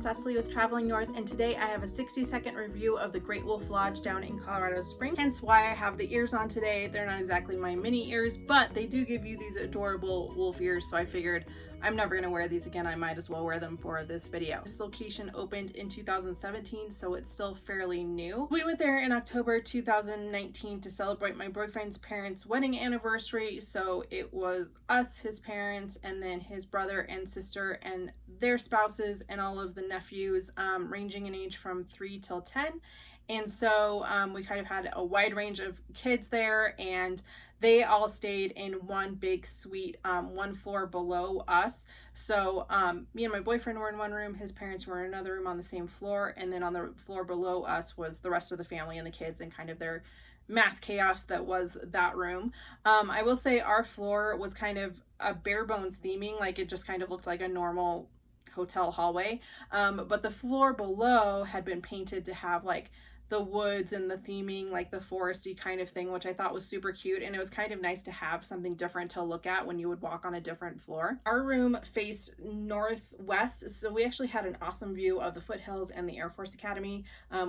Cecily with Traveling North, and today I have a 60-second review of the Great Wolf Lodge down in Colorado Springs. Hence why I have the ears on today. They're not exactly my mini ears, but they do give you these adorable wolf ears, so I figured I'm never gonna wear these again. I might as well wear them for this video. This location opened in 2017, so it's still fairly new. We went there in October 2019 to celebrate my boyfriend's parents' wedding anniversary. So it was us, his parents, and then his brother and sister and their spouses and all of the nephews, ranging in age from 3 till 10. And so we kind of had a wide range of kids there, and they all stayed in one big suite, one floor below us. So me and my boyfriend were in one room, his parents were in another room on the same floor, and then on the floor below us was the rest of the family and the kids and kind of their mass chaos that was that room. I will say our floor was kind of a bare bones theming, like it just kind of looked like a normal hotel hallway, but the floor below had been painted to have like the woods and the theming, like the foresty kind of thing, which I thought was super cute, and it was kind of nice to have something different to look at when you would walk on a different floor. Our room faced northwest, so we actually had an awesome view of the foothills and the Air Force Academy.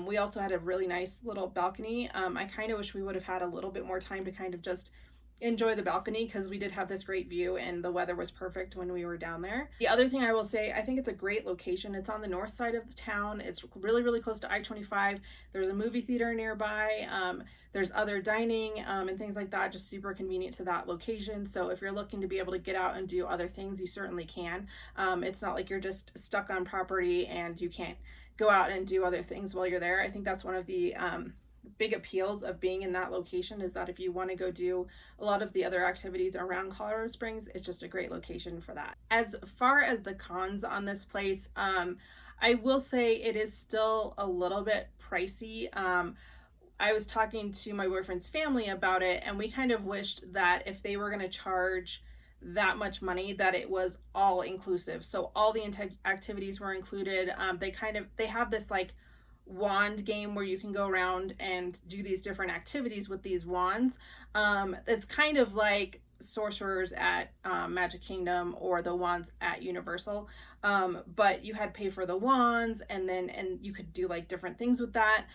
We also had a really nice little balcony. I kind of wish we would have had a little bit more time to kind of just enjoy the balcony, because we did have this great view and the weather was perfect when we were down there. The other thing I will say, I think it's a great location. It's on the north side of the town. It's really close to I-25. There's a movie theater nearby. There's other dining and things like that, just super convenient to that location. So if you're looking to be able to get out and do other things, you certainly can. It's not like you're just stuck on property and you can't go out and do other things while you're there. I think that's one of the big appeals of being in that location, is that if you want to go do a lot of the other activities around Colorado Springs, it's just a great location for that. As far as the cons on this place, I will say it is still a little bit pricey. I was talking to my boyfriend's family about it, and we kind of wished that if they were going to charge that much money, that it was all inclusive. So all the activities were included. They have this like wand game where you can go around and do these different activities with these wands. It's kind of like sorcerers at Magic Kingdom or the wands at Universal, but you had to pay for the wands, and you could do like different things with that,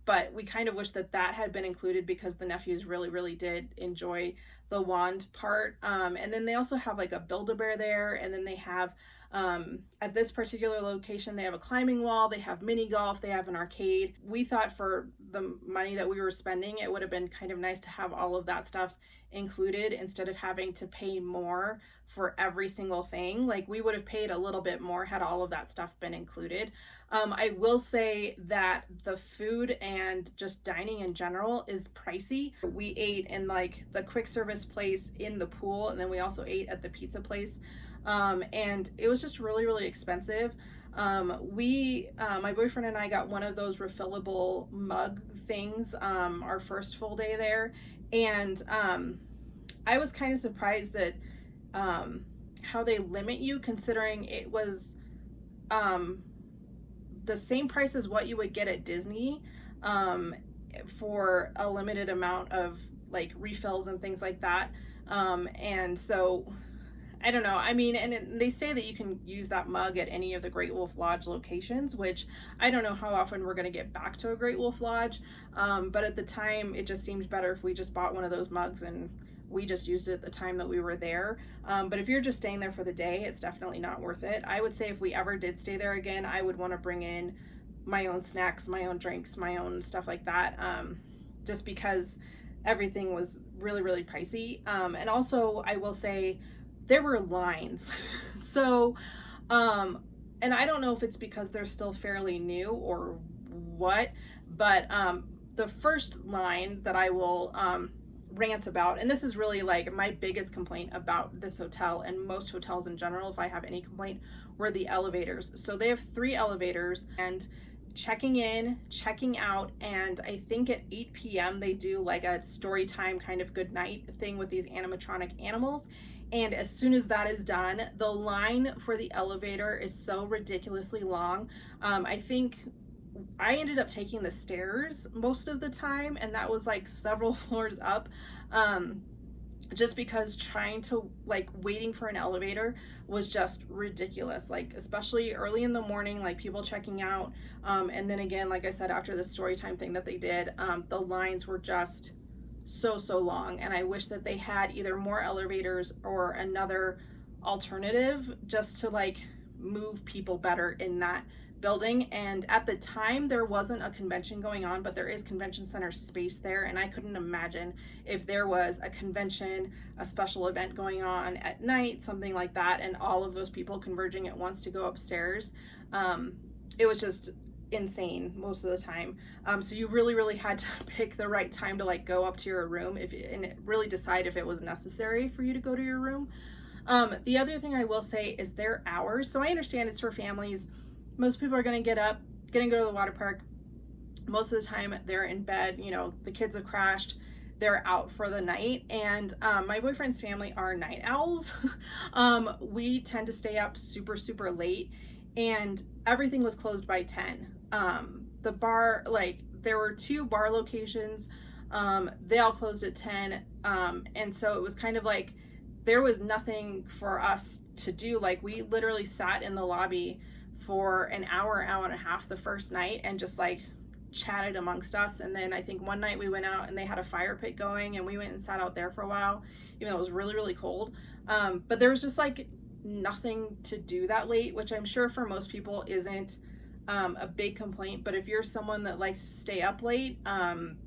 but we kind of wish that had been included, because the nephews really did enjoy the wand part. And then they also have like a Build-A-Bear there, and then they have at this particular location, they have a climbing wall, they have mini golf, they have an arcade. We thought for the money that we were spending, it would have been kind of nice to have all of that stuff included instead of having to pay more for every single thing. Like, we would have paid a little bit more had all of that stuff been included. I will say that the food and just dining in general is pricey. We ate in like the quick service place in the pool, and then we also ate at the pizza place. And it was just really expensive. My boyfriend and I got one of those refillable mug things, our first full day there. And, I was kind of surprised at, how they limit you, considering it was, the same price as what you would get at Disney, for a limited amount of like refills and things like that. And so I don't know. I mean, and they say that you can use that mug at any of the Great Wolf Lodge locations, which I don't know how often we're going to get back to a Great Wolf Lodge. But at the time, it just seemed better if we just bought one of those mugs and we just used it at the time that we were there. But if you're just staying there for the day, it's definitely not worth it. I would say if we ever did stay there again, I would want to bring in my own snacks, my own drinks, my own stuff like that, just because everything was really pricey. And also, I will say, there were lines. So, and I don't know if it's because they're still fairly new or what, but the first line that I will rant about, and this is really like my biggest complaint about this hotel and most hotels in general, if I have any complaint, were the elevators. So they have 3 elevators, and checking in, checking out, and I think at 8 p.m. they do like a story time kind of good night thing with these animatronic animals. And as soon as that is done, the line for the elevator is so ridiculously long. I think I ended up taking the stairs most of the time, and that was like several floors up. just because trying to like waiting for an elevator was just ridiculous, like especially early in the morning, like people checking out, and then again, like I said, after the story time thing that they did, the lines were just so long, and I wish that they had either more elevators or another alternative just to like move people better in that building. And at the time there wasn't a convention going on, but there is convention center space there, and I couldn't imagine if there was a convention, a special event going on at night, something like that, and all of those people converging at once to go upstairs. It was just insane most of the time. So you really had to pick the right time to like go up to your room and really decide if it was necessary for you to go to your room. The other thing I will say is their hours. So I understand it's for families. Most people are going to get up, going to go to the water park. Most of the time they're in bed, you know, the kids have crashed, they're out for the night. And my boyfriend's family are night owls. We tend to stay up super late, and everything was closed by 10. The bar, like there were 2 bar locations, they all closed at 10. And so it was kind of like there was nothing for us to do. Like we literally sat in the lobby for an hour and a half the first night and just like chatted amongst us. And then I think one night we went out and they had a fire pit going, and we went and sat out there for a while, even though it was really cold. But there was just like nothing to do that late, which I'm sure for most people isn't a big complaint. But if you're someone that likes to stay up late,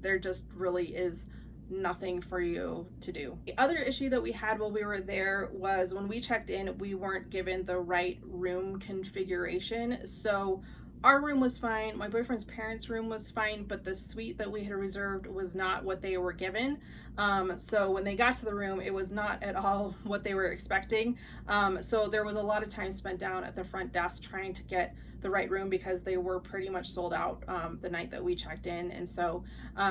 there just really is nothing for you to do. The other issue that we had while we were there was when we checked in, we weren't given the right room configuration. So our room was fine, my boyfriend's parents' room was fine, but the suite that we had reserved was not what they were given. So when they got to the room, it was not at all what they were expecting. So there was a lot of time spent down at the front desk trying to get the right room, because they were pretty much sold out the night that we checked in. And so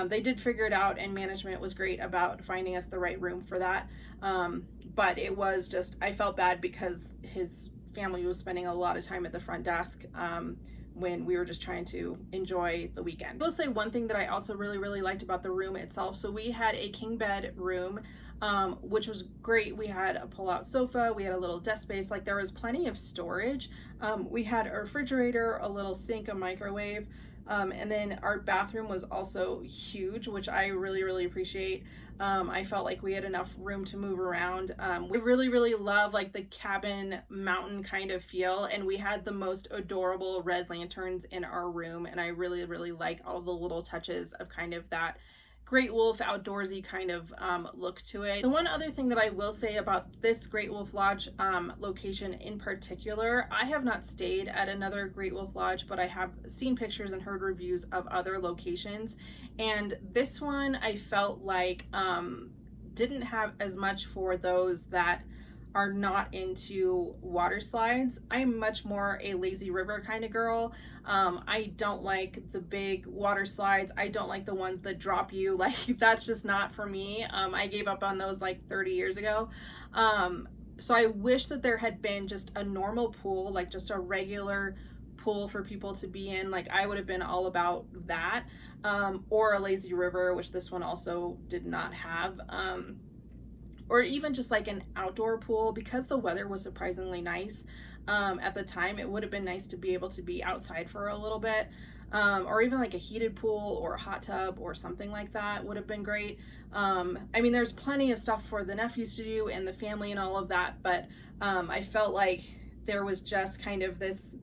they did figure it out, and management was great about finding us the right room for that. But it was just, I felt bad because his family was spending a lot of time at the front desk when we were just trying to enjoy the weekend. I will say one thing that I also really liked about the room itself. So we had a king bed room, which was great. We had a pull-out sofa, we had a little desk space, like there was plenty of storage. We had a refrigerator, a little sink, a microwave, and then our bathroom was also huge, which I really appreciate. I felt like we had enough room to move around. We really love like the cabin mountain kind of feel, and we had the most adorable red lanterns in our room, and I really like all the little touches of kind of that Great Wolf outdoorsy kind of look to it. The one other thing that I will say about this Great Wolf Lodge location in particular, I have not stayed at another Great Wolf Lodge, but I have seen pictures and heard reviews of other locations, and this one I felt like didn't have as much for those that are not into water slides. I'm much more a lazy river kind of girl. I don't like the big water slides. I don't like the ones that drop you. Like that's just not for me. I gave up on those like 30 years ago. So I wish that there had been just a normal pool, like just a regular pool for people to be in. Like I would have been all about that. Or a lazy river, which this one also did not have. Or even just like an outdoor pool, because the weather was surprisingly nice at the time. It would have been nice to be able to be outside for a little bit, or even like a heated pool or a hot tub or something like that would have been great. I mean, there's plenty of stuff for the nephews to do and the family and all of that, but I felt like there was just kind of this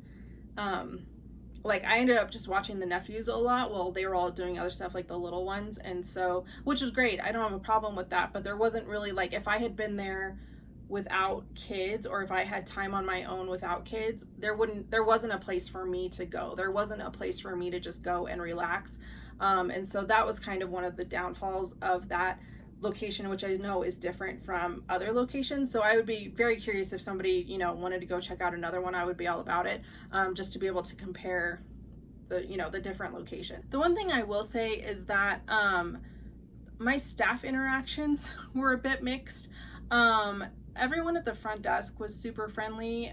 like I ended up just watching the nephews a lot while they were all doing other stuff, like the little ones, and so, which was great. I don't have a problem with that, but there wasn't really like, if I had been there without kids, or if I had time on my own without kids, there wasn't a place for me to go. There wasn't a place for me to just go and relax. And so that was kind of one of the downfalls of that location, which I know is different from other locations. So I would be very curious if somebody, you know, wanted to go check out another one. I would be all about it, just to be able to compare the, you know, the different location. The one thing I will say is that my staff interactions were a bit mixed. Everyone at the front desk was super friendly,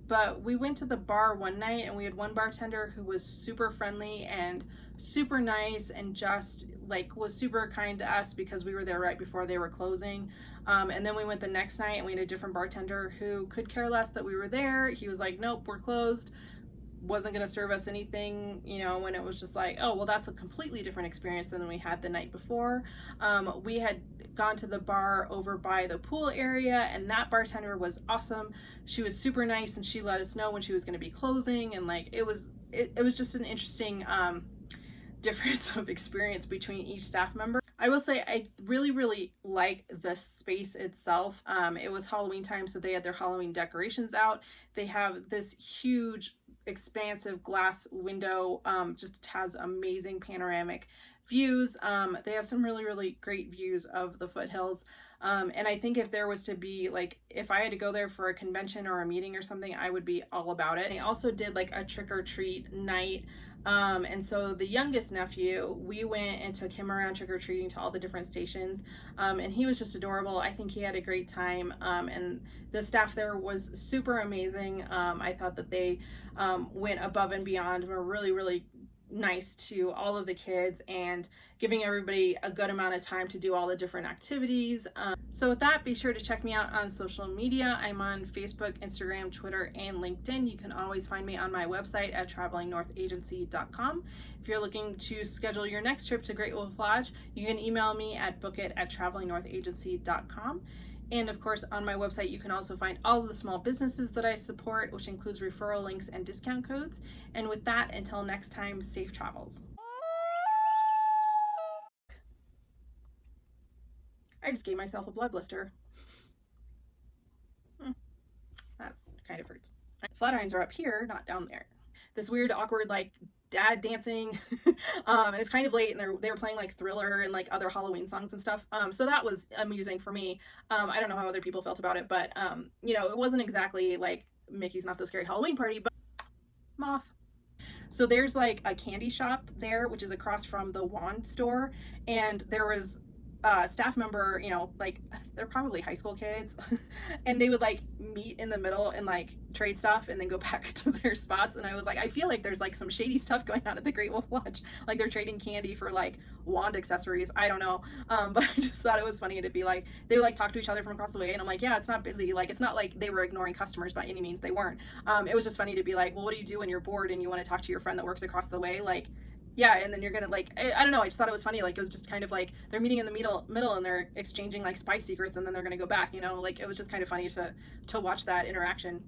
but we went to the bar one night and we had one bartender who was super friendly and super nice and just like was super kind to us because we were there right before they were closing. And then we went the next night and we had a different bartender who could care less that we were there. He was like, nope, we're closed. Wasn't going to serve us anything, you know, when it was just like, oh, well, that's a completely different experience than we had the night before. We had gone to the bar over by the pool area, and that bartender was awesome. She was super nice, and she let us know when she was going to be closing, and like it was just an interesting difference of experience between each staff member. I will say I really like the space itself. It was Halloween time, so they had their Halloween decorations out. They have this huge expansive glass window, just has amazing panoramic views. They have some really great views of the foothills. And I think if there was to be like, if I had to go there for a convention or a meeting or something, I would be all about it. They also did like a trick-or-treat night. And so the youngest nephew, we went and took him around trick-or-treating to all the different stations. And he was just adorable. I think he had a great time. And the staff there was super amazing. I thought that they went above and beyond and were really nice to all of the kids and giving everybody a good amount of time to do all the different activities. So with that, be sure to check me out on social media. I'm on Facebook, Instagram, Twitter, and LinkedIn. You can always find me on my website at travelingnorthagency.com. If you're looking to schedule your next trip to Great Wolf Lodge, you can email me at bookit@travelingnorthagency.com. And of course, on my website, you can also find all of the small businesses that I support, which includes referral links and discount codes. And with that, until next time, safe travels. I just gave myself a blood blister. That's kind of hurts. Flatirons are up here, not down there. This weird, awkward, like, dad dancing, and it's kind of late, and they were playing like Thriller and like other Halloween songs and stuff. So that was amusing for me. I don't know how other people felt about it, but you know, it wasn't exactly like Mickey's Not So Scary Halloween Party, but moth. So there's like a candy shop there, which is across from the wand store, and there was a staff member, you know, like they're probably high school kids, and they would like meet in the middle and like trade stuff and then go back to their spots. And I was like, I feel like there's like some shady stuff going on at the Great Wolf Lodge, like they're trading candy for like wand accessories. I don't know, but I just thought it was funny to be like, they would like talk to each other from across the way, and I'm like, yeah, it's not busy. Like, it's not like they were ignoring customers by any means. They weren't. It was just funny to be like, well, what do you do when you're bored and you want to talk to your friend that works across the way? Like, yeah, and then you're gonna like, I don't know, I just thought it was funny. Like, it was just kind of like they're meeting in the middle and they're exchanging like spy secrets, and then they're gonna go back, you know. Like, it was just kind of funny to watch that interaction.